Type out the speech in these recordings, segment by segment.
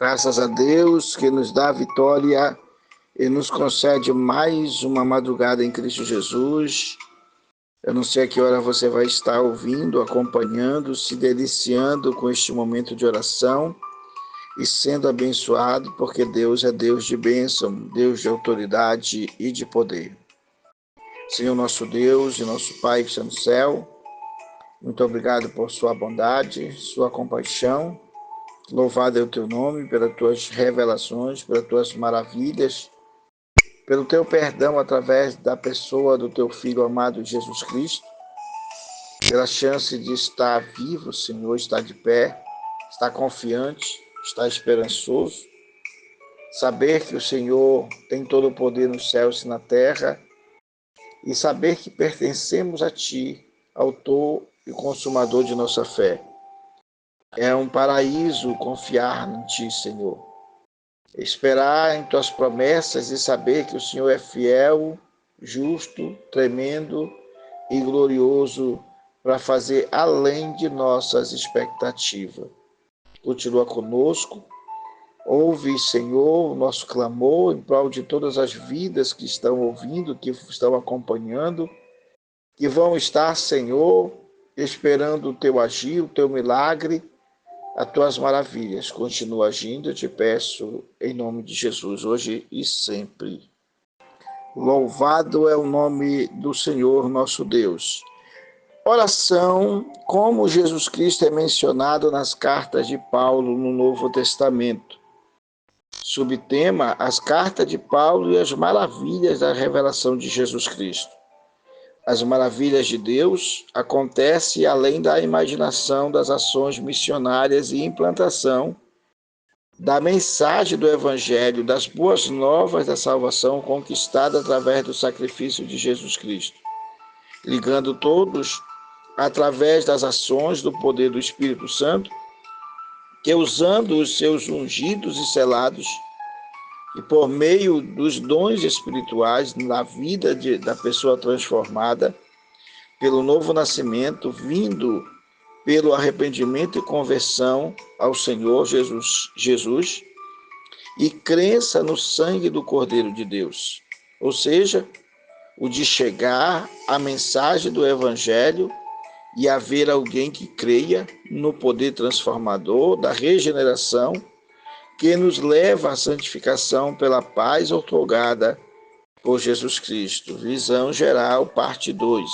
Graças a Deus que nos dá a vitória e nos concede mais uma madrugada em Cristo Jesus. Eu não sei a que hora você vai estar ouvindo, acompanhando, se deliciando com este momento de oração e sendo abençoado, porque Deus é Deus de bênção, Deus de autoridade e de poder. Senhor nosso Deus e nosso Pai que está no céu, muito obrigado por sua bondade, sua compaixão. Louvado é o teu nome pelas tuas revelações, pelas tuas maravilhas, pelo teu perdão através da pessoa do teu Filho amado Jesus Cristo, pela chance de estar vivo, Senhor, estar de pé, estar confiante, estar esperançoso, saber que o Senhor tem todo o poder nos céus e na terra e saber que pertencemos a Ti, autor e consumador de nossa fé. É um paraíso confiar em Ti, Senhor. Esperar em Tuas promessas e saber que o Senhor é fiel, justo, tremendo e glorioso para fazer além de nossas expectativas. Continua conosco. Ouve, Senhor, o nosso clamor em prol de todas as vidas que estão ouvindo, que estão acompanhando, que vão estar, Senhor, esperando o Teu agir, o Teu milagre, as Tuas maravilhas. Continua agindo, eu te peço, em nome de Jesus, hoje e sempre. Louvado é o nome do Senhor nosso Deus. Oração, como Jesus Cristo é mencionado nas cartas de Paulo no Novo Testamento. Subtema: as cartas de Paulo e as maravilhas da revelação de Jesus Cristo. As maravilhas de Deus acontecem além da imaginação das ações missionárias e implantação da mensagem do Evangelho, das boas novas da salvação conquistada através do sacrifício de Jesus Cristo, ligando todos através das ações do poder do Espírito Santo, que usando os seus ungidos e selados, e por meio dos dons espirituais na vida da pessoa transformada, pelo novo nascimento, vindo pelo arrependimento e conversão ao Senhor Jesus e crença no sangue do Cordeiro de Deus, ou seja, o de chegar a mensagem do Evangelho e haver alguém que creia no poder transformador da regeneração que nos leva à santificação pela paz outorgada por Jesus Cristo. Visão geral, parte 2.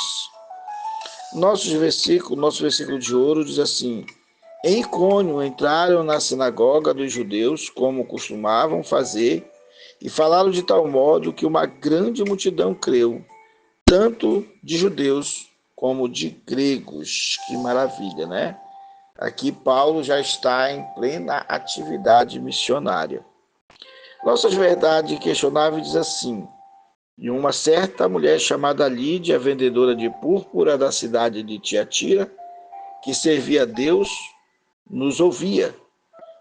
Nosso versículo de ouro diz assim: em Icônio entraram na sinagoga dos judeus, como costumavam fazer, e falaram de tal modo que uma grande multidão creu, tanto de judeus como de gregos. Que maravilha, né? Aqui Paulo já está em plena atividade missionária. Nossas verdades questionáveis diz assim: e uma certa mulher chamada Lídia, vendedora de púrpura da cidade de Tiatira, que servia a Deus, nos ouvia.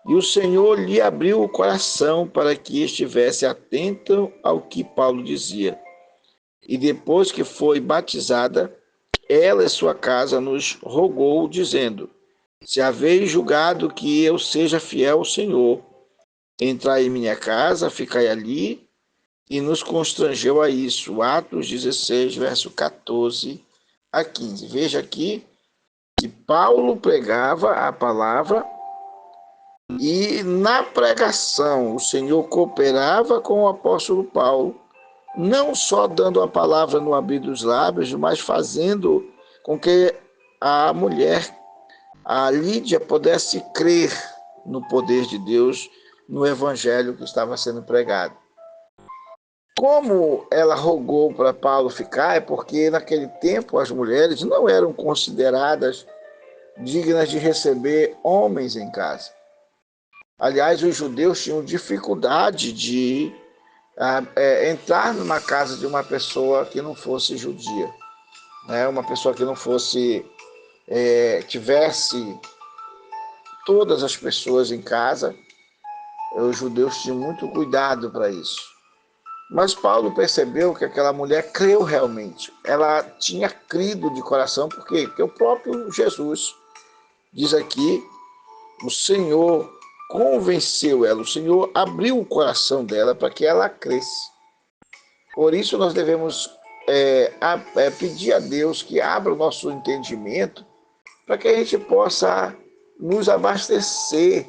E o Senhor lhe abriu o coração para que estivesse atento ao que Paulo dizia. E depois que foi batizada, ela e sua casa nos rogou, dizendo: se haveis julgado que eu seja fiel ao Senhor, entrai em minha casa, ficai ali, e nos constrangeu a isso. Atos 16, verso 14 a 15. Veja aqui que Paulo pregava a palavra e na pregação o Senhor cooperava com o apóstolo Paulo, não só dando a palavra no abrir dos lábios, mas fazendo com que a mulher, a Lídia, pudesse crer no poder de Deus, no evangelho que estava sendo pregado. Como ela rogou para Paulo ficar, é porque naquele tempo as mulheres não eram consideradas dignas de receber homens em casa. Aliás, os judeus tinham dificuldade de entrar numa casa de uma pessoa que não fosse judia, né? Uma pessoa que não fosse, tivesse todas as pessoas em casa. Os judeus tinham muito cuidado para isso. Mas Paulo percebeu que aquela mulher creu realmente. Ela tinha crido de coração, por quê? Porque o próprio Jesus diz aqui: o Senhor convenceu ela, o Senhor abriu o coração dela para que ela cresça. Por isso nós devemos pedir a Deus que abra o nosso entendimento para que a gente possa nos abastecer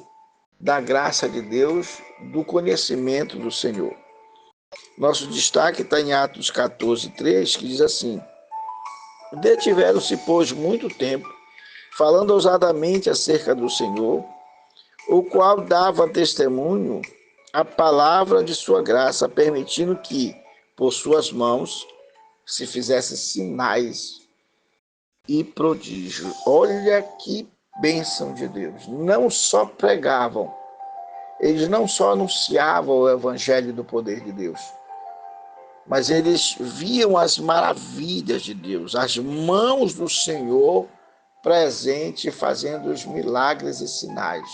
da graça de Deus, do conhecimento do Senhor. Nosso destaque está em Atos 14:3, que diz assim: detiveram-se, pois, muito tempo, falando ousadamente acerca do Senhor, o qual dava testemunho a palavra de sua graça, permitindo que, por suas mãos, se fizessem sinais e prodígios. Olha que bênção de Deus. Não só pregavam, eles não só anunciavam o evangelho do poder de Deus, mas eles viam as maravilhas de Deus, as mãos do Senhor presente fazendo os milagres e sinais.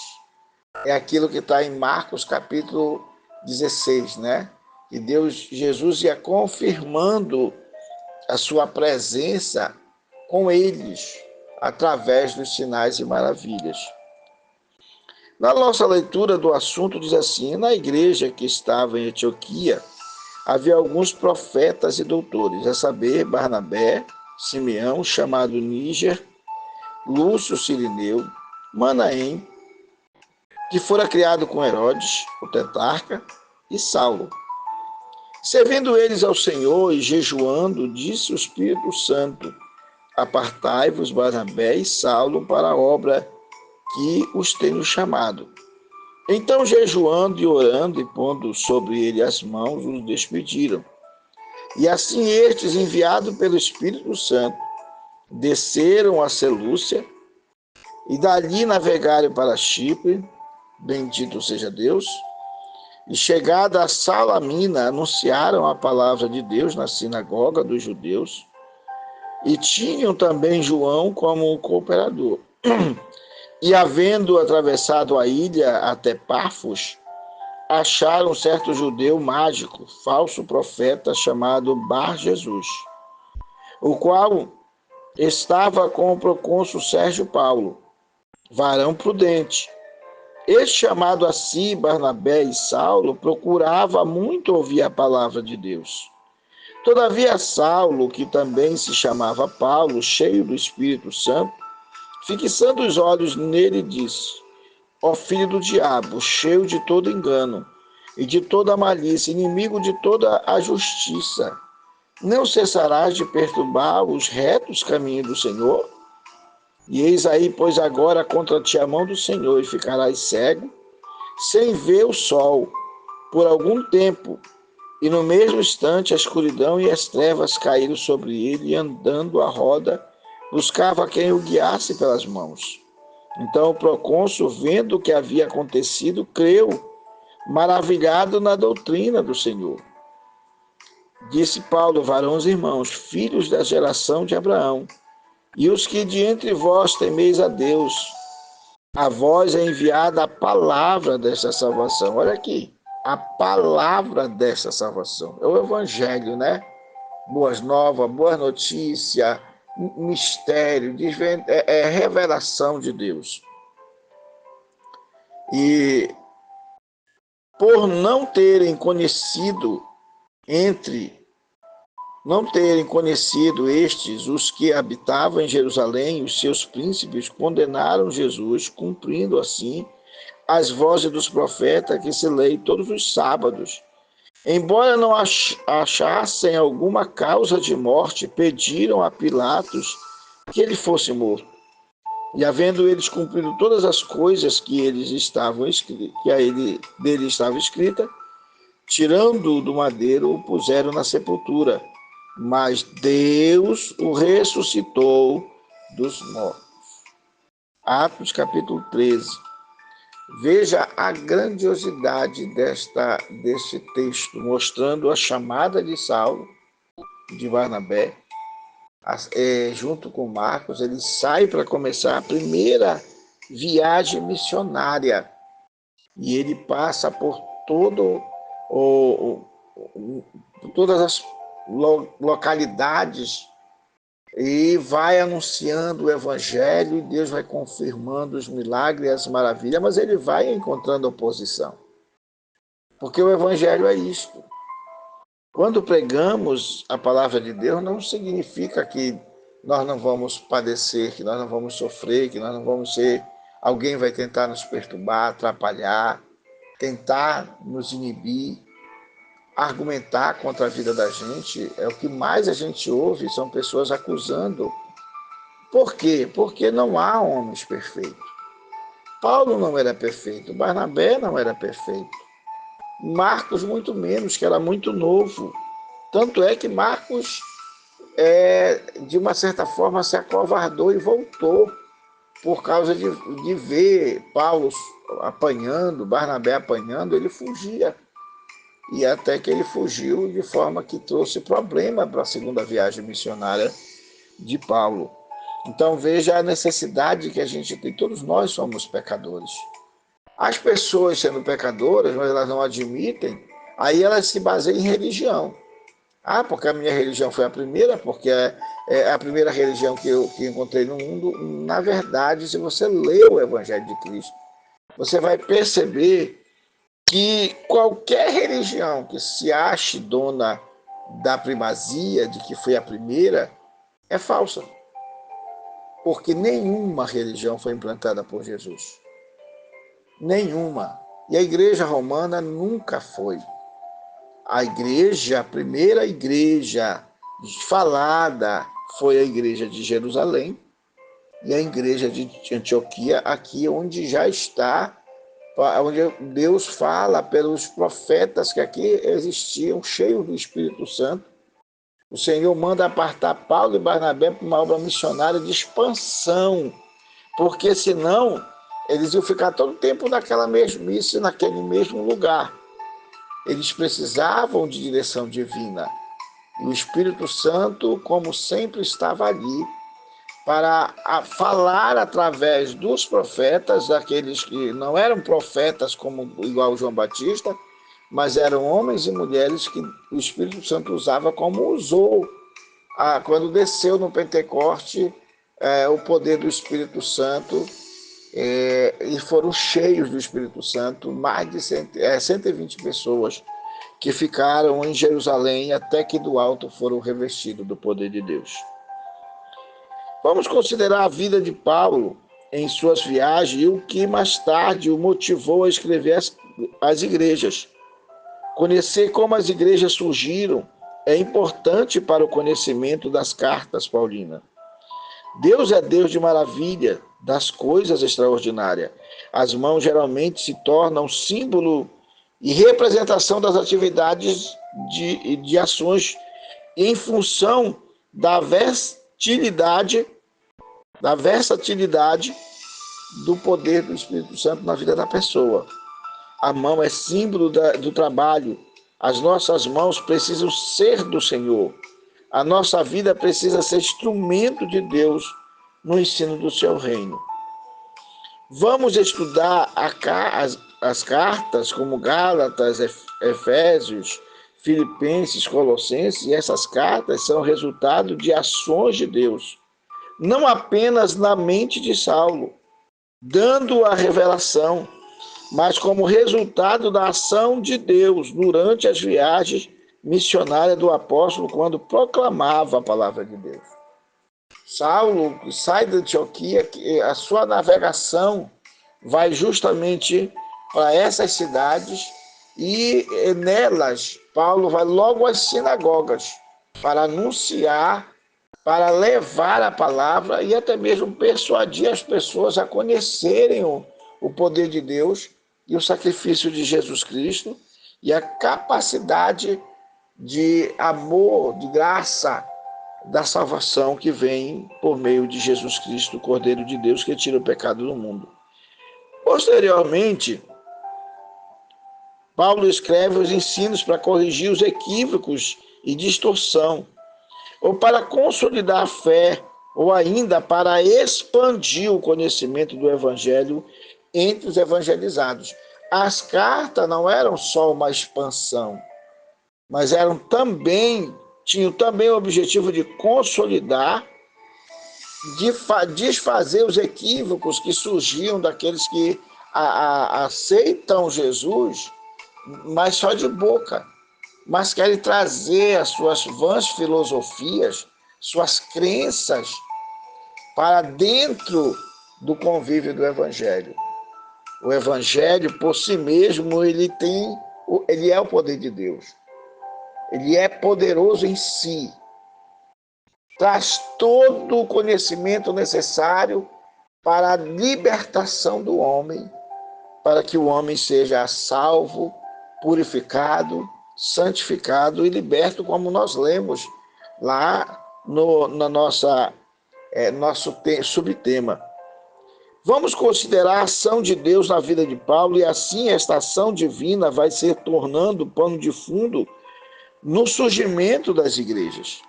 É aquilo que está em Marcos capítulo 16, né? Que Jesus ia confirmando a sua presença com eles, através dos sinais e maravilhas. Na nossa leitura do assunto diz assim: na igreja que estava em Antioquia, havia alguns profetas e doutores, a saber, Barnabé, Simeão, chamado Níger, Lúcio Cirineu, Manaém, que fora criado com Herodes, o tetrarca, e Saulo. Servindo eles ao Senhor e jejuando, disse o Espírito Santo: apartai-vos Barnabé e Saulo para a obra que os tenho chamado. Então, jejuando e orando e pondo sobre ele as mãos, os despediram. E assim estes, enviados pelo Espírito Santo, desceram a Selúcia e dali navegaram para Chipre, bendito seja Deus, e chegada a Salamina, anunciaram a palavra de Deus na sinagoga dos judeus, e tinham também João como cooperador. E havendo atravessado a ilha até Pafos, acharam um certo judeu mágico, falso profeta, chamado Bar Jesus, o qual estava com o procônsul Sérgio Paulo, varão prudente. Este, chamado a si Barnabé e Saulo, procurava muito ouvir a palavra de Deus. Todavia Saulo, que também se chamava Paulo, cheio do Espírito Santo, fixando os olhos nele, disse: ó filho do diabo, cheio de todo engano e de toda malícia, inimigo de toda a justiça, não cessarás de perturbar os retos caminhos do Senhor? E eis aí, pois agora contra ti a mão do Senhor, e ficarás cego, sem ver o sol, por algum tempo. E no mesmo instante a escuridão e as trevas caíram sobre ele, e andando à roda, buscava quem o guiasse pelas mãos. Então o procônsul, vendo o que havia acontecido, creu, maravilhado na doutrina do Senhor. Disse Paulo: varões irmãos, filhos da geração de Abraão, e os que de entre vós temeis a Deus, a vós é enviada a palavra desta salvação. Olha aqui, a palavra desta salvação. É o evangelho, né? Boas novas, boa notícia, mistério, revelação de Deus. E por não terem conhecido estes os que habitavam em Jerusalém, os seus príncipes condenaram Jesus, cumprindo assim as vozes dos profetas que se leem todos os sábados. Embora não achassem alguma causa de morte, pediram a Pilatos que ele fosse morto. E havendo eles cumprido todas as coisas que dele estava escrita, tirando-o do madeiro, o puseram na sepultura. Mas Deus o ressuscitou dos mortos. Atos capítulo 13. Veja a grandiosidade deste texto, mostrando a chamada de Saulo, de Barnabé, junto com Marcos. Ele sai para começar a primeira viagem missionária, e ele passa por todas as localidades e vai anunciando o evangelho, e Deus vai confirmando os milagres e as maravilhas, mas ele vai encontrando oposição. Porque o evangelho é isto. Quando pregamos a palavra de Deus, não significa que nós não vamos padecer, que nós não vamos sofrer, que nós não vamos ser... Alguém vai tentar nos perturbar, atrapalhar, tentar nos inibir, argumentar contra a vida da gente. É o que mais a gente ouve, são pessoas acusando. Por quê? Porque não há homens perfeitos. Paulo não era perfeito, Barnabé não era perfeito, Marcos muito menos, que era muito novo. Tanto é que Marcos, de uma certa forma, se acovardou e voltou por causa de ver Paulo apanhando, Barnabé apanhando, ele fugia. E até que ele fugiu de forma que trouxe problema para a segunda viagem missionária de Paulo. Então veja a necessidade que a gente tem. Todos nós somos pecadores. As pessoas sendo pecadoras, mas elas não admitem, aí elas se baseiam em religião. Ah, porque a minha religião foi a primeira, porque é a primeira religião que encontrei no mundo. Na verdade, se você lê o Evangelho de Cristo, você vai perceber que qualquer religião que se ache dona da primazia, de que foi a primeira, é falsa. Porque nenhuma religião foi implantada por Jesus. Nenhuma. E a igreja romana nunca foi. A primeira igreja falada foi a igreja de Jerusalém e a igreja de Antioquia, aqui onde já está, onde Deus fala pelos profetas que aqui existiam, cheios do Espírito Santo. O Senhor manda apartar Paulo e Barnabé para uma obra missionária de expansão, porque senão eles iam ficar todo o tempo naquela mesmice, naquele mesmo lugar. Eles precisavam de direção divina. E o Espírito Santo, como sempre, estava ali para falar através dos profetas, daqueles que não eram profetas como igual João Batista, mas eram homens e mulheres que o Espírito Santo usava como usou quando desceu no Pentecoste o poder do Espírito Santo, e foram cheios do Espírito Santo, mais de 120 pessoas que ficaram em Jerusalém até que do alto foram revestidos do poder de Deus. Vamos considerar a vida de Paulo em suas viagens e o que mais tarde o motivou a escrever as igrejas. Conhecer como as igrejas surgiram é importante para o conhecimento das cartas paulinas. Deus é Deus de maravilha, das coisas extraordinárias. As mãos geralmente se tornam símbolo e representação das atividades de ações em função da versatilidade do poder do Espírito Santo na vida da pessoa. A mão é símbolo do trabalho. As nossas mãos precisam ser do Senhor. A nossa vida precisa ser instrumento de Deus no ensino do seu reino. Vamos estudar as cartas como Gálatas, Efésios, Filipenses, Colossenses, e essas cartas são resultado de ações de Deus, não apenas na mente de Saulo, dando a revelação, mas como resultado da ação de Deus durante as viagens missionárias do apóstolo, quando proclamava a palavra de Deus. Saulo sai da Antioquia, a sua navegação vai justamente para essas cidades, e nelas Paulo vai logo às sinagogas para anunciar, para levar a palavra e até mesmo persuadir as pessoas a conhecerem o poder de Deus e o sacrifício de Jesus Cristo e a capacidade de amor, de graça, da salvação que vem por meio de Jesus Cristo, o Cordeiro de Deus, que tira o pecado do mundo. Posteriormente, Paulo escreve os ensinos para corrigir os equívocos e distorção, ou para consolidar a fé, ou ainda para expandir o conhecimento do Evangelho entre os evangelizados. As cartas não eram só uma expansão, mas tinham também o objetivo de consolidar desfazer os equívocos que surgiam daqueles que aceitam Jesus, mas só de boca, mas querem trazer as suas vãs filosofias, suas crenças para dentro do convívio do Evangelho. O Evangelho, por si mesmo, ele é o poder de Deus. Ele é poderoso em si. Traz todo o conhecimento necessário para a libertação do homem, para que o homem seja salvo, purificado, santificado e liberto, como nós lemos lá no nosso subtema. Vamos considerar a ação de Deus na vida de Paulo, e assim esta ação divina vai se tornando pano de fundo no surgimento das igrejas.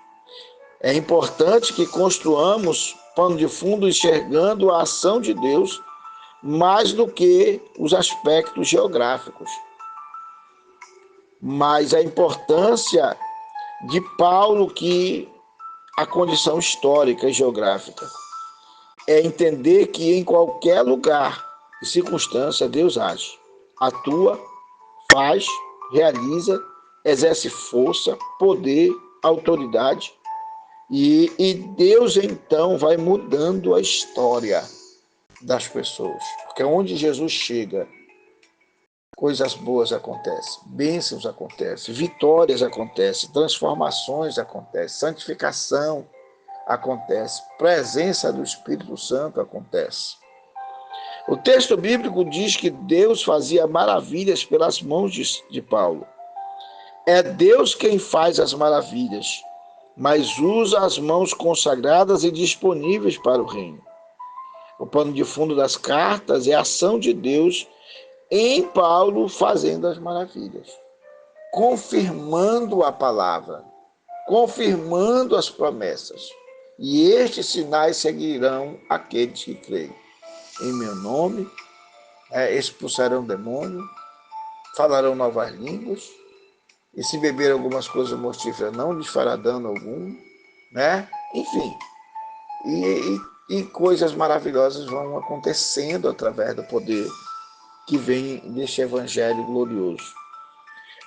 É importante que construamos pano de fundo enxergando a ação de Deus mais do que os aspectos geográficos. Mas a importância de Paulo que a condição histórica e geográfica é entender que em qualquer lugar e circunstância Deus age, atua, faz, realiza, exerce força, poder, autoridade, e Deus então vai mudando a história das pessoas, porque onde Jesus chega, coisas boas acontecem, bênçãos acontecem, vitórias acontecem, transformações acontecem, santificação acontece, presença do Espírito Santo acontece. O texto bíblico diz que Deus fazia maravilhas pelas mãos de Paulo. É Deus quem faz as maravilhas, mas usa as mãos consagradas e disponíveis para o reino. O pano de fundo das cartas é a ação de Deus em Paulo fazendo as maravilhas, confirmando a palavra, confirmando as promessas. E estes sinais seguirão aqueles que creem. Em meu nome, expulsarão demônio, falarão novas línguas, e se beber algumas coisas mortíferas não lhes fará dano algum, né? Enfim, e coisas maravilhosas vão acontecendo através do poder que vem deste evangelho glorioso.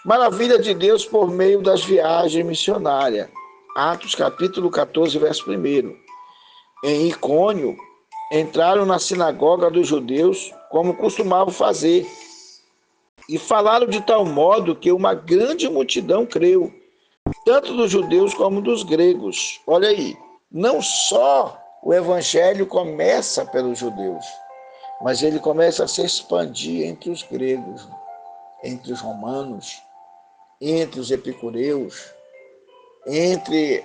Maravilha de Deus por meio das viagens missionárias. Atos capítulo 14, verso 1. Em Icônio, entraram na sinagoga dos judeus, como costumavam fazer, e falaram de tal modo que uma grande multidão creu, tanto dos judeus como dos gregos. Olha aí, não só o evangelho começa pelos judeus, mas ele começa a se expandir entre os gregos, entre os romanos, entre os epicureus, entre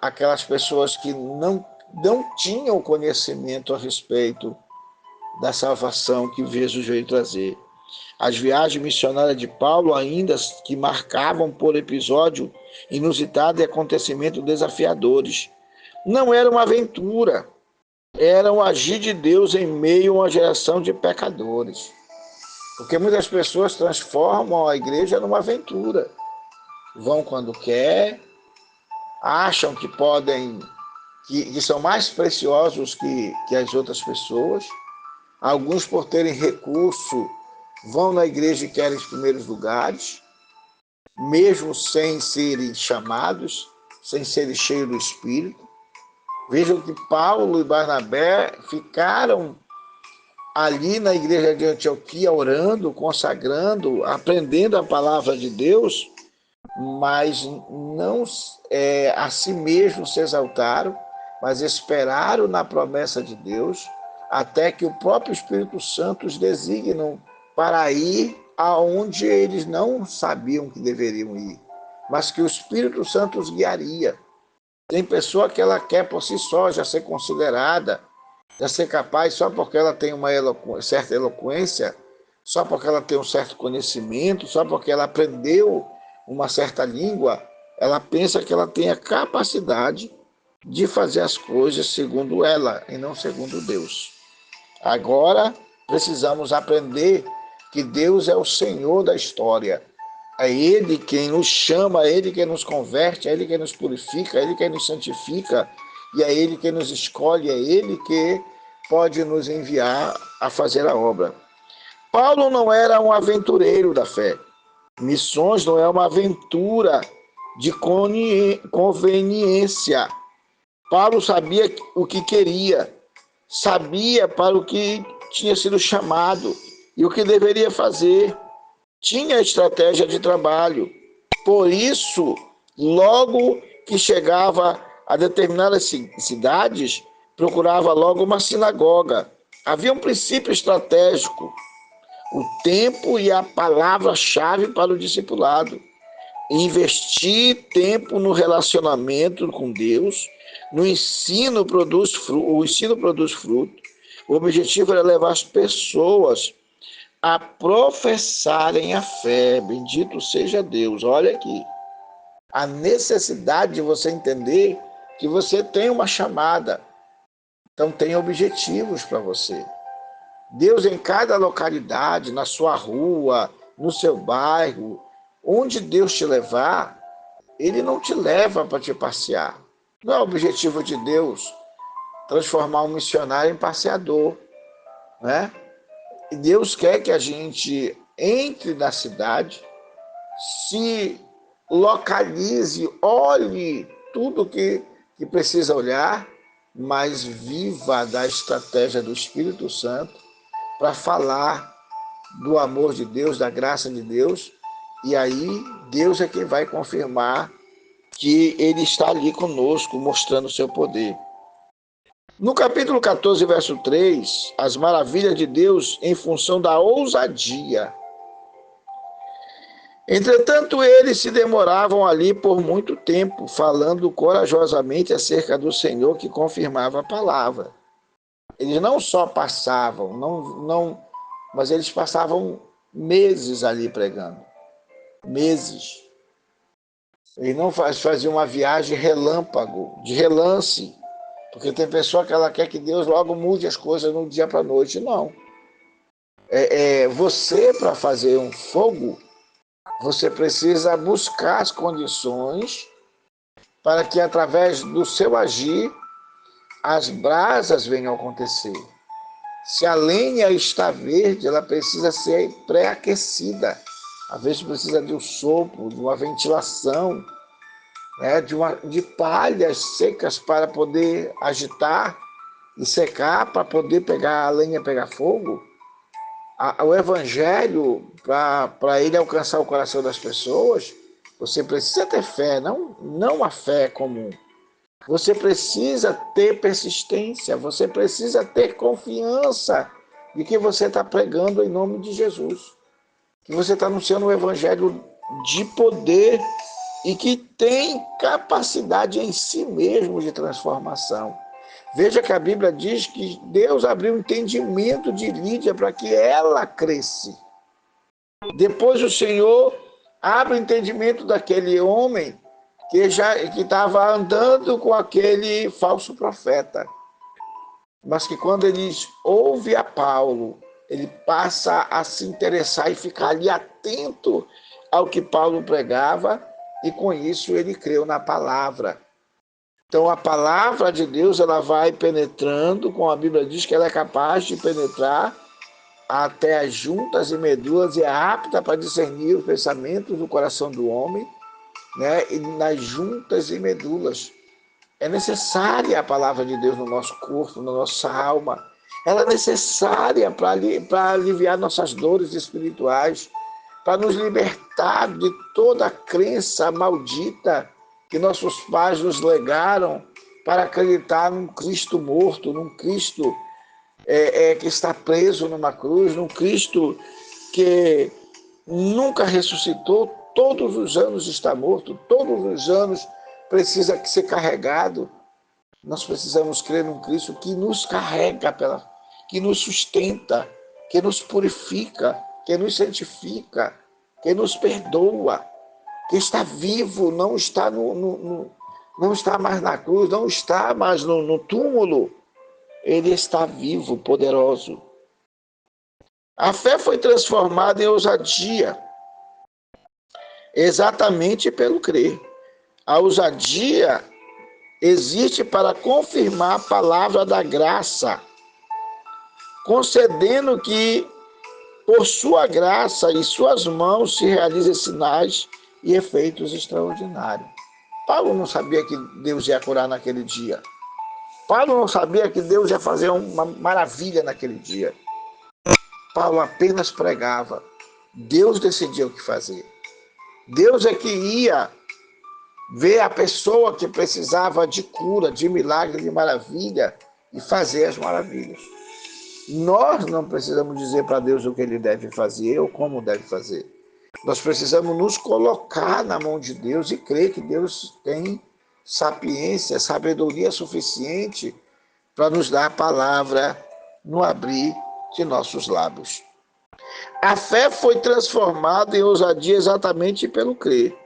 aquelas pessoas que não tinham conhecimento a respeito da salvação que Jesus veio trazer. As viagens missionárias de Paulo, ainda que marcavam por episódio inusitado e acontecimentos desafiadores, não era uma aventura, era um agir de Deus em meio a uma geração de pecadores. Porque muitas pessoas transformam a igreja numa aventura. Vão quando quer, acham que podem, que são mais preciosos que as outras pessoas. Alguns, por terem recurso, vão na igreja e querem os primeiros lugares, mesmo sem serem chamados, sem serem cheios do Espírito. Vejam que Paulo e Barnabé ficaram ali na igreja de Antioquia orando, consagrando, aprendendo a palavra de Deus, mas não a si mesmos se exaltaram, mas esperaram na promessa de Deus, até que o próprio Espírito Santo os designam para ir aonde eles não sabiam que deveriam ir, mas que o Espírito Santo os guiaria. Tem pessoa que ela quer por si só já ser considerada, já ser capaz só porque ela tem uma certa eloquência, só porque ela tem um certo conhecimento, só porque ela aprendeu uma certa língua, ela pensa que ela tem a capacidade de fazer as coisas segundo ela e não segundo Deus. Agora precisamos aprender que Deus é o Senhor da história. É Ele quem nos chama, é Ele quem nos converte, é Ele quem nos purifica, é Ele quem nos santifica, e é Ele que nos escolhe, é Ele que pode nos enviar a fazer a obra. Paulo não era um aventureiro da fé. Missões não é uma aventura de conveniência. Paulo sabia o que queria, sabia para o que tinha sido chamado e o que deveria fazer. Tinha estratégia de trabalho. Por isso, logo que chegava a determinadas cidades, procurava logo uma sinagoga. Havia um princípio estratégico, o tempo e a palavra-chave para o discipulado. Investir tempo no relacionamento com Deus, no ensino produz fruto, o ensino produz fruto. O objetivo era levar as pessoas a professarem a fé. Bendito seja Deus. Olha aqui, a necessidade de você entender que você tem uma chamada, então tem objetivos para você. Deus em cada localidade, na sua rua, no seu bairro, onde Deus te levar, Ele não te leva para te passear. Não é o objetivo de Deus transformar um missionário em passeador, né? E Deus quer que a gente entre na cidade, se localize, olhe tudo que precisa olhar, mas viva da estratégia do Espírito Santo para falar do amor de Deus, da graça de Deus, e aí Deus é quem vai confirmar que Ele está ali conosco, mostrando o seu poder. No capítulo 14, verso 3, as maravilhas de Deus em função da ousadia. Entretanto, eles se demoravam ali por muito tempo, falando corajosamente acerca do Senhor que confirmava a palavra. Eles não só passavam, mas eles passavam meses ali pregando. Meses. Eles não faziam uma viagem relâmpago, de relance, porque tem pessoa que ela quer que Deus logo mude as coisas no dia para a noite. Não. Você, para fazer um fogo, você precisa buscar as condições para que, através do seu agir, as brasas venham a acontecer. Se a lenha está verde, ela precisa ser pré-aquecida. Às vezes precisa de um sopro, de uma ventilação, né, de palhas secas para poder agitar e secar, para poder pegar a lenha, pegar fogo. O evangelho, para ele alcançar o coração das pessoas, você precisa ter fé, não a fé comum. Você precisa ter persistência, você precisa ter confiança de que você está pregando em nome de Jesus, que você está anunciando um evangelho de poder e que tem capacidade em si mesmo de transformação. Veja que a Bíblia diz que Deus abriu o entendimento de Lídia para que ela cresce. Depois o Senhor abre o entendimento daquele homem que estava andando com aquele falso profeta. Mas que quando ele ouve a Paulo, ele passa a se interessar e ficar ali atento ao que Paulo pregava, e com isso ele creu na palavra. Então a palavra de Deus, ela vai penetrando, como a Bíblia diz que ela é capaz de penetrar até as juntas e medulas e é apta para discernir os pensamentos do coração do homem, né? E nas juntas e medulas. É necessária a palavra de Deus no nosso corpo, na nossa alma. Ela é necessária para aliviar nossas dores espirituais, para nos libertar de toda a crença maldita que nossos pais nos legaram para acreditar num Cristo morto, num Cristo que está preso numa cruz, num Cristo que nunca ressuscitou, todos os anos está morto, todos os anos precisa ser carregado. Nós precisamos crer num Cristo que nos carrega, que nos sustenta, que nos purifica, que nos santifica, que nos perdoa, que está vivo, não está não está mais na cruz, não está mais no túmulo. Ele está vivo, poderoso. A fé foi transformada em ousadia, exatamente pelo crer. A ousadia existe para confirmar a palavra da graça, concedendo que, por sua graça e suas mãos, se realizem sinais e efeitos extraordinários. Paulo não sabia que Deus ia curar naquele dia. Paulo não sabia que Deus ia fazer uma maravilha naquele dia. Paulo apenas pregava. Deus decidia o que fazer. Deus é que ia ver a pessoa que precisava de cura, de milagre, de maravilha e fazer as maravilhas. Nós não precisamos dizer para Deus o que Ele deve fazer ou como deve fazer. Nós precisamos nos colocar na mão de Deus e crer que Deus tem sapiência, sabedoria suficiente para nos dar a palavra no abrir de nossos lábios. A fé foi transformada em ousadia exatamente pelo crer.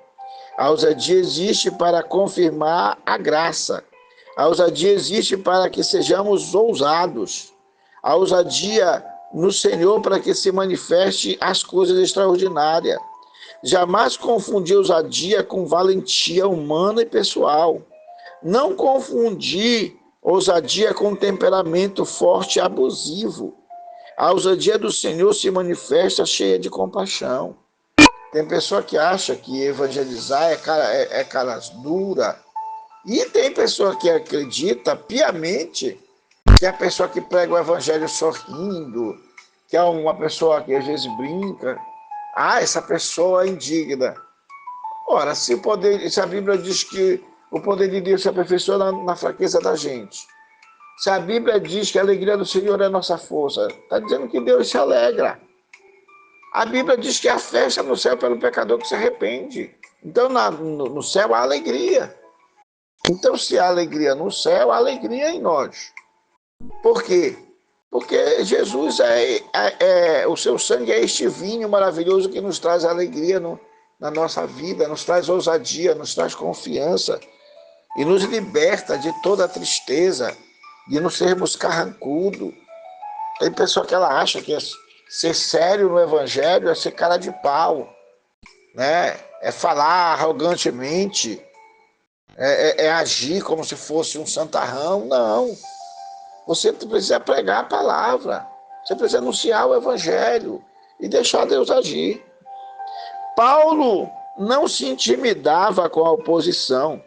A ousadia existe para confirmar a graça. A ousadia existe para que sejamos ousados. A ousadia no Senhor para que se manifeste as coisas extraordinárias. Jamais confundir ousadia com valentia humana e pessoal. Não confundir ousadia com temperamento forte e abusivo. A ousadia do Senhor se manifesta cheia de compaixão. Tem pessoa que acha que evangelizar é cara dura. E tem pessoa que acredita piamente que é a pessoa que prega o evangelho sorrindo, que é uma pessoa que às vezes brinca. Ah, essa pessoa é indigna. Ora, se a Bíblia diz que o poder de Deus se aperfeiçoa na fraqueza da gente, se a Bíblia diz que a alegria do Senhor é a nossa força, está dizendo que Deus se alegra. A Bíblia diz que há festa no céu pelo pecador que se arrepende. Então, no céu há alegria. Então, se há alegria no céu, há alegria em nós. Por quê? Porque Jesus o seu sangue é este vinho maravilhoso que nos traz alegria na nossa vida, nos traz ousadia, nos traz confiança e nos liberta de toda a tristeza, de não sermos carrancudos. Tem pessoa que ela acha que ser sério no evangelho é ser cara de pau, né? É falar arrogantemente, é agir como se fosse um santarrão. Não. Você precisa pregar a palavra, você precisa anunciar o evangelho e deixar Deus agir. Paulo não se intimidava com a oposição,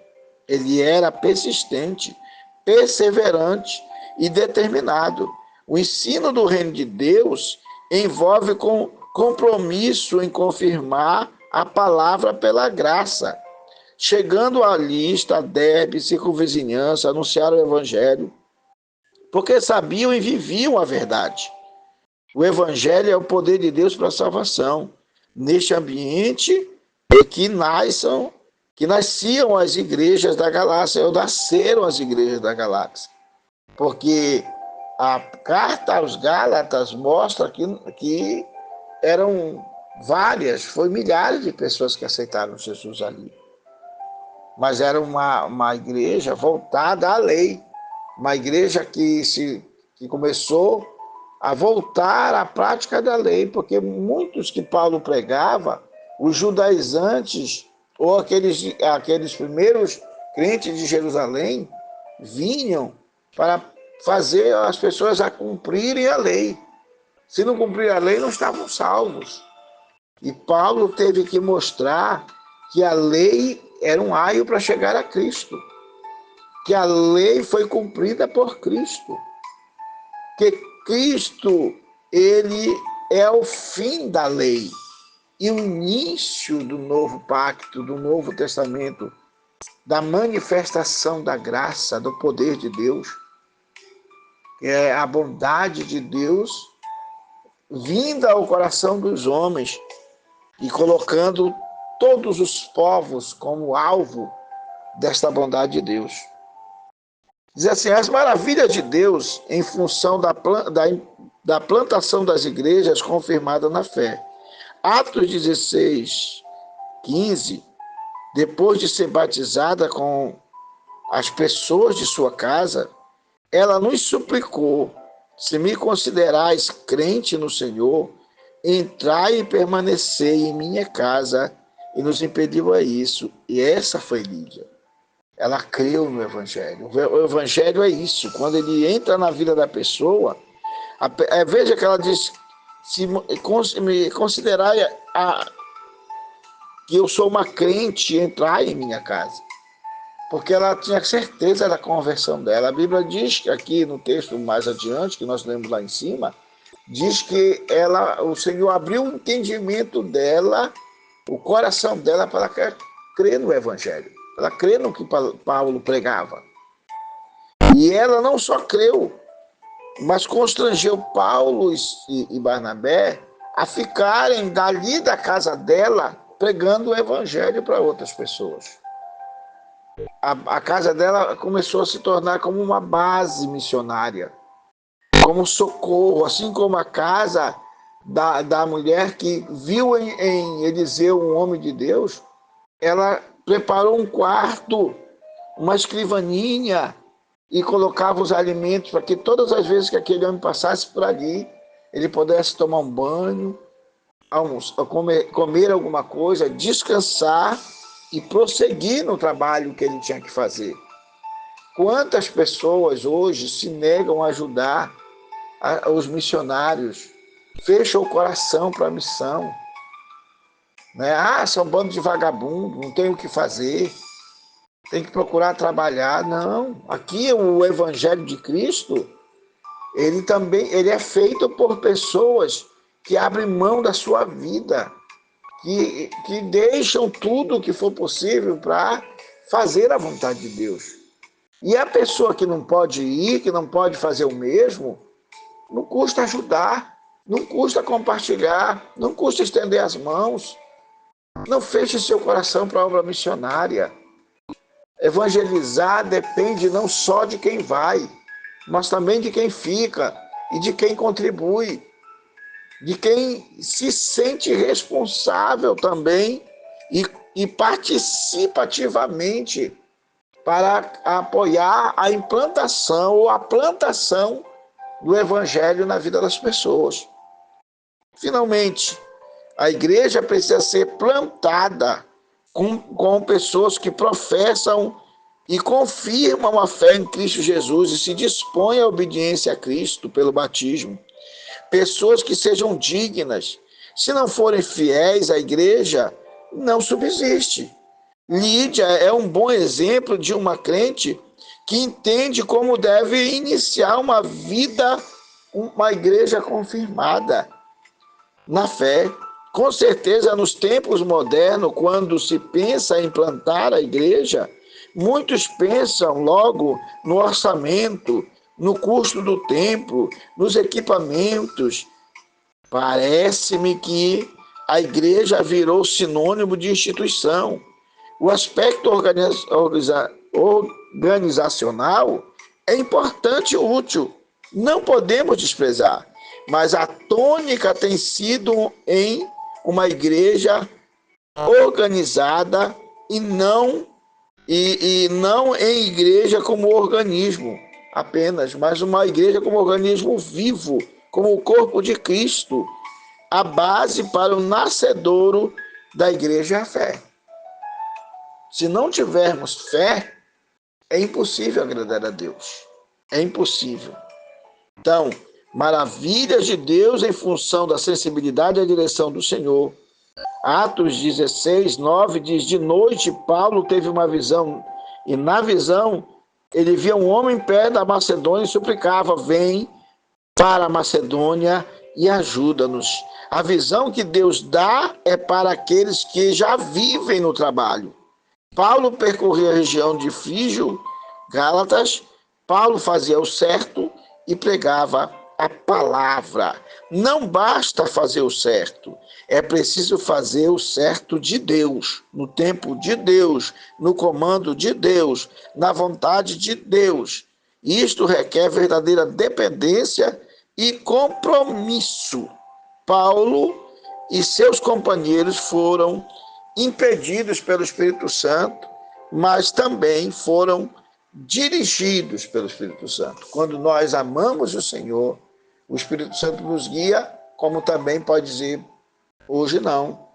ele era persistente, perseverante e determinado. O ensino do reino de Deus envolve compromisso em confirmar a palavra pela graça. Chegando ali, está Derbe, circunvizinhança, anunciar o evangelho, porque sabiam e viviam a verdade. O evangelho é o poder de Deus para a salvação. Neste ambiente é que nasciam as igrejas da galáxia, ou nasceram as igrejas da galáxia. Porque a carta aos Gálatas mostra que eram várias, foi milhares de pessoas que aceitaram Jesus ali. Mas era uma igreja voltada à lei, uma igreja que começou a voltar à prática da lei, porque muitos que Paulo pregava, os judaizantes, ou aqueles primeiros crentes de Jerusalém, vinham para fazer as pessoas a cumprirem a lei. Se não cumprir a lei, não estavam salvos. E Paulo teve que mostrar que a lei era um aio para chegar a Cristo, que a lei foi cumprida por Cristo, que Cristo, ele é o fim da lei e o início do novo pacto, do Novo Testamento, da manifestação da graça, do poder de Deus, que é a bondade de Deus vinda ao coração dos homens e colocando todos os povos como alvo desta bondade de Deus. Diz assim, as maravilhas de Deus em função da plantação das igrejas confirmada na fé. Atos 16, 15, depois de ser batizada com as pessoas de sua casa, ela nos suplicou, se me considerais crente no Senhor, entrai e permanecei em minha casa, e nos impediu a isso. E essa foi Lídia. ela creu no Evangelho. O Evangelho é isso, quando ele entra na vida da pessoa, veja que ela diz, se me considerar que eu sou uma crente, entrar em minha casa. Porque ela tinha certeza da conversão dela. A Bíblia diz que aqui no texto mais adiante, que nós lemos lá em cima, diz que o Senhor abriu o entendimento dela, o coração dela, para ela crer no Evangelho. Ela crê no que Paulo pregava. E ela não só creu, mas constrangeu Paulo e Barnabé a ficarem dali da casa dela pregando o Evangelho para outras pessoas. A casa dela começou a se tornar como uma base missionária, como socorro, assim como a casa da mulher que viu em Eliseu um homem de Deus. Ela preparou um quarto, uma escrivaninha, e colocava os alimentos para que todas as vezes que aquele homem passasse por ali, ele pudesse tomar um banho, comer alguma coisa, descansar e prosseguir no trabalho que ele tinha que fazer. Quantas pessoas hoje se negam a ajudar os missionários, fecham o coração para a missão, né? São um bando de vagabundo, não tem o que fazer, tem que procurar trabalhar. Não, aqui o Evangelho de Cristo, ele é feito por pessoas que abrem mão da sua vida, que deixam tudo o que for possível para fazer a vontade de Deus. E a pessoa que não pode ir, que não pode fazer o mesmo, não custa ajudar, não custa compartilhar, não custa estender as mãos. Não feche seu coração para a obra missionária. Evangelizar depende não só de quem vai, mas também de quem fica e de quem contribui, de quem se sente responsável também e participa ativamente para apoiar a implantação ou a plantação do Evangelho na vida das pessoas. Finalmente, a igreja precisa ser plantada com pessoas que professam e confirmam a fé em Cristo Jesus e se dispõem à obediência a Cristo pelo batismo. Pessoas que sejam dignas. Se não forem fiéis à igreja, não subsiste. Lídia é um bom exemplo de uma crente que entende como deve iniciar uma vida, uma igreja confirmada na fé. Com certeza, nos tempos modernos, quando se pensa em plantar a igreja, muitos pensam logo no orçamento, no custo do templo, nos equipamentos. Parece-me que a igreja virou sinônimo de instituição. O aspecto organizacional é importante e útil, não podemos desprezar, mas a tônica tem sido em uma igreja organizada e não em igreja como organismo apenas, mas uma igreja como organismo vivo, como o corpo de Cristo. A base para o nascedouro da igreja é a fé. Se não tivermos fé, é impossível agradar a Deus. É impossível. Então, maravilhas de Deus em função da sensibilidade e da direção do Senhor. Atos 16, 9 diz: de noite Paulo teve uma visão, e na visão ele via um homem em pé da Macedônia e suplicava: vem para a Macedônia e ajuda-nos. A visão que Deus dá é para aqueles que já vivem no trabalho. Paulo percorria a região de Frígio, Gálatas. Paulo fazia o certo e pregava a palavra. Não basta fazer o certo, é preciso fazer o certo de Deus, no tempo de Deus, no comando de Deus, na vontade de Deus. Isto requer verdadeira dependência e compromisso. Paulo e seus companheiros foram impedidos pelo Espírito Santo, mas também foram dirigidos pelo Espírito Santo. Quando nós amamos o Senhor, o Espírito Santo nos guia, como também pode dizer, hoje não,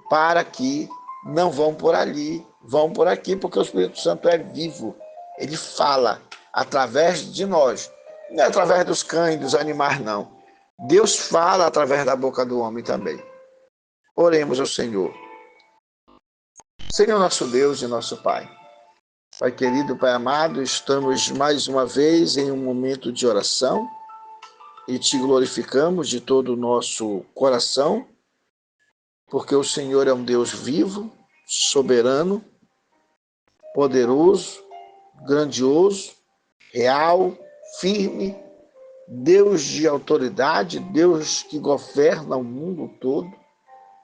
para que não vão por ali, vão por aqui, porque o Espírito Santo é vivo. Ele fala através de nós, não é através dos cães, dos animais, não. Deus fala através da boca do homem também. Oremos ao Senhor. Senhor nosso Deus e nosso Pai. Pai querido, Pai amado, estamos mais uma vez em um momento de oração e te glorificamos de todo o nosso coração, porque o Senhor é um Deus vivo, soberano, poderoso, grandioso, real, firme, Deus de autoridade, Deus que governa o mundo todo,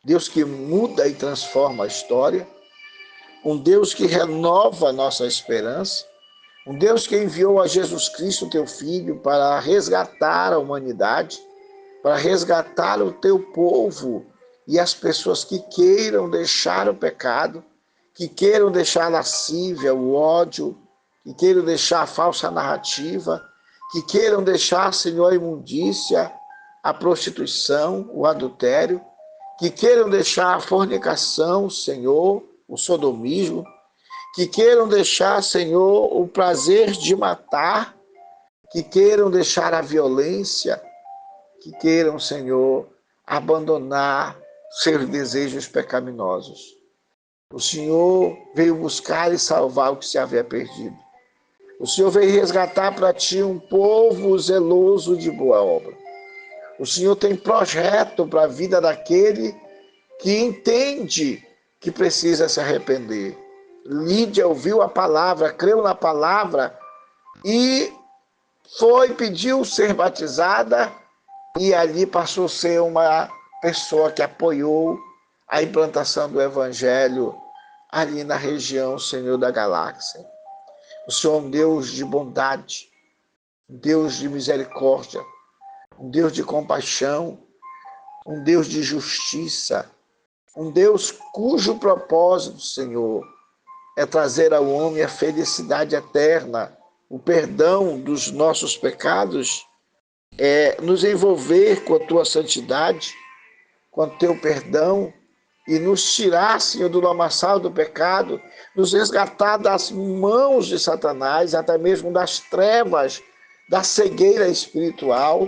Deus que muda e transforma a história, um Deus que renova a nossa esperança, um Deus que enviou a Jesus Cristo, teu Filho, para resgatar a humanidade, para resgatar o teu povo e as pessoas que queiram deixar o pecado, que queiram deixar a lascívia, o ódio, que queiram deixar a falsa narrativa, que queiram deixar, Senhor, a imundícia, a prostituição, o adultério, que queiram deixar a fornicação, Senhor, o sodomismo, que queiram deixar, Senhor, o prazer de matar, que queiram deixar a violência, que queiram, Senhor, abandonar seus desejos pecaminosos. O Senhor veio buscar e salvar o que se havia perdido. O Senhor veio resgatar para ti um povo zeloso de boa obra. O Senhor tem projeto para a vida daquele que entende que precisa se arrepender. Lídia ouviu a palavra, creu na palavra e pediu ser batizada e ali passou a ser uma pessoa que apoiou a implantação do Evangelho ali na região, Senhor, da galáxia. O Senhor é um Deus de bondade, um Deus de misericórdia, um Deus de compaixão, um Deus de justiça, um Deus cujo propósito, Senhor, é trazer ao homem a felicidade eterna, o perdão dos nossos pecados, é nos envolver com a tua santidade, com o teu perdão e nos tirar, Senhor, do lamaçal do pecado, nos resgatar das mãos de Satanás, até mesmo das trevas, da cegueira espiritual,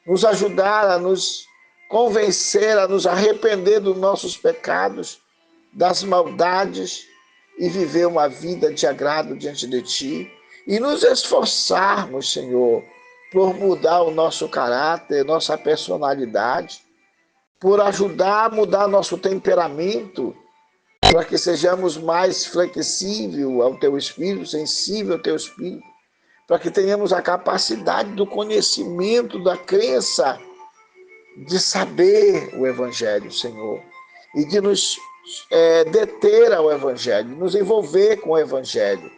nos ajudar a nos convencer, a nos arrepender dos nossos pecados, das maldades e viver uma vida de agrado diante de ti e nos esforçarmos, Senhor, por mudar o nosso caráter, nossa personalidade, por ajudar a mudar nosso temperamento, para que sejamos mais flexíveis ao teu Espírito, sensível ao teu Espírito, para que tenhamos a capacidade do conhecimento, da crença, de saber o Evangelho, Senhor, e de nos deter ao Evangelho, nos envolver com o Evangelho,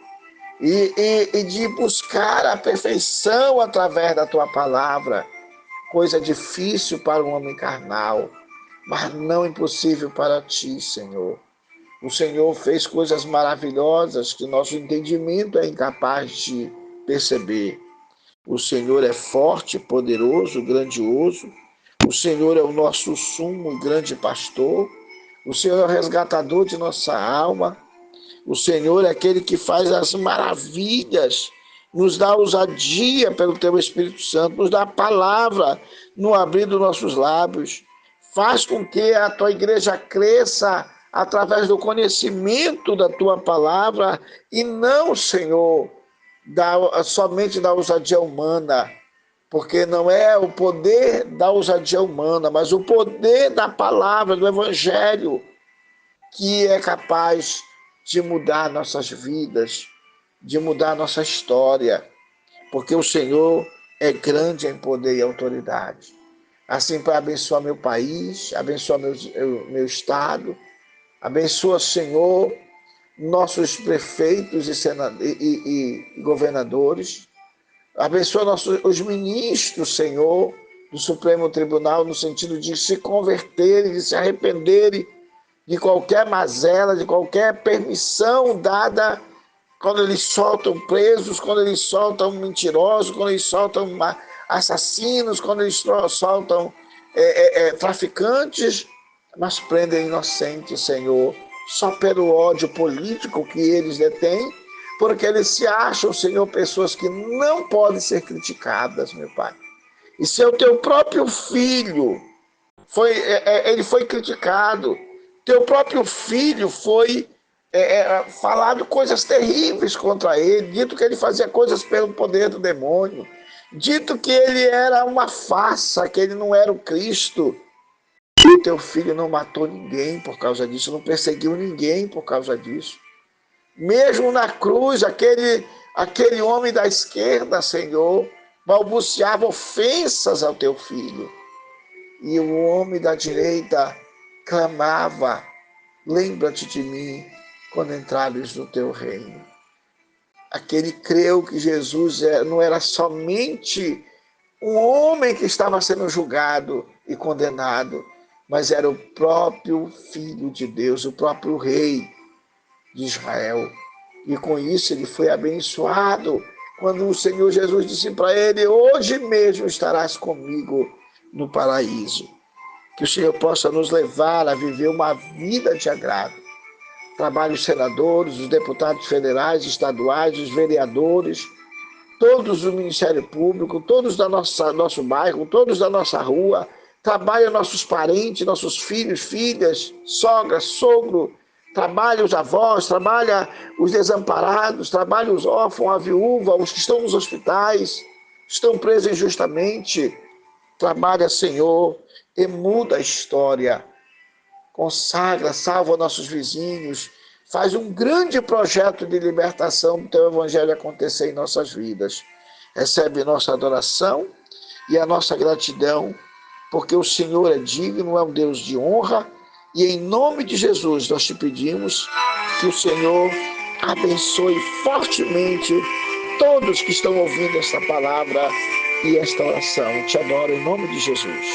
e de buscar a perfeição através da tua palavra, coisa difícil para o homem carnal, mas não impossível para ti, Senhor. O Senhor fez coisas maravilhosas que nosso entendimento é incapaz de perceber. O Senhor é forte, poderoso, grandioso. O Senhor é o nosso sumo e grande pastor. O Senhor é o resgatador de nossa alma. O Senhor é aquele que faz as maravilhas, nos dá ousadia pelo teu Espírito Santo, nos dá a palavra no abrir dos nossos lábios. Faz com que a tua igreja cresça através do conhecimento da tua palavra e não, Senhor, somente da ousadia humana, porque não é o poder da ousadia humana, mas o poder da palavra, do Evangelho, que é capaz de mudar nossas vidas, de mudar nossa história, porque o Senhor é grande em poder e autoridade. Assim, para abençoar meu país, abençoar meu estado, abençoa, Senhor, nossos prefeitos e governadores, abençoa os ministros, Senhor, do Supremo Tribunal, no sentido de se converterem, de se arrependerem de qualquer mazela, de qualquer permissão dada quando eles soltam presos, quando eles soltam mentirosos, quando eles soltam assassinos, quando eles soltam traficantes, mas prendem inocentes, Senhor, só pelo ódio político que eles detêm, porque eles se acham, Senhor, pessoas que não podem ser criticadas, meu Pai. E se o teu próprio filho ele foi criticado, teu próprio filho foi falado coisas terríveis contra ele, dito que ele fazia coisas pelo poder do demônio, dito que ele era uma farsa, que ele não era o Cristo. E o teu filho não matou ninguém por causa disso, não perseguiu ninguém por causa disso. Mesmo na cruz, aquele homem da esquerda, Senhor, balbuciava ofensas ao teu filho. E o homem da direita clamava: lembra-te de mim quando entrares no teu reino. Aquele creu que Jesus não era somente um homem que estava sendo julgado e condenado, mas era o próprio Filho de Deus, o próprio Rei de Israel. E com isso ele foi abençoado quando o Senhor Jesus disse para ele: hoje mesmo estarás comigo no paraíso. Que o Senhor possa nos levar a viver uma vida de agrado. Trabalhe os senadores, os deputados federais, estaduais, os vereadores, todos do Ministério Público, todos do nosso bairro, todos da nossa rua. Trabalhe nossos parentes, nossos filhos, filhas, sogra, sogro. Trabalhe os avós, trabalha os desamparados, trabalhe os órfãos, a viúva, os que estão nos hospitais, estão presos injustamente. Trabalha, Senhor, e muda a história. Consagra, salva nossos vizinhos, faz um grande projeto de libertação do teu evangelho acontecer em nossas vidas. Recebe nossa adoração e a nossa gratidão, porque o Senhor é digno, é um Deus de honra, e em nome de Jesus nós te pedimos que o Senhor abençoe fortemente todos que estão ouvindo esta palavra e esta oração. Te adoro em nome de Jesus.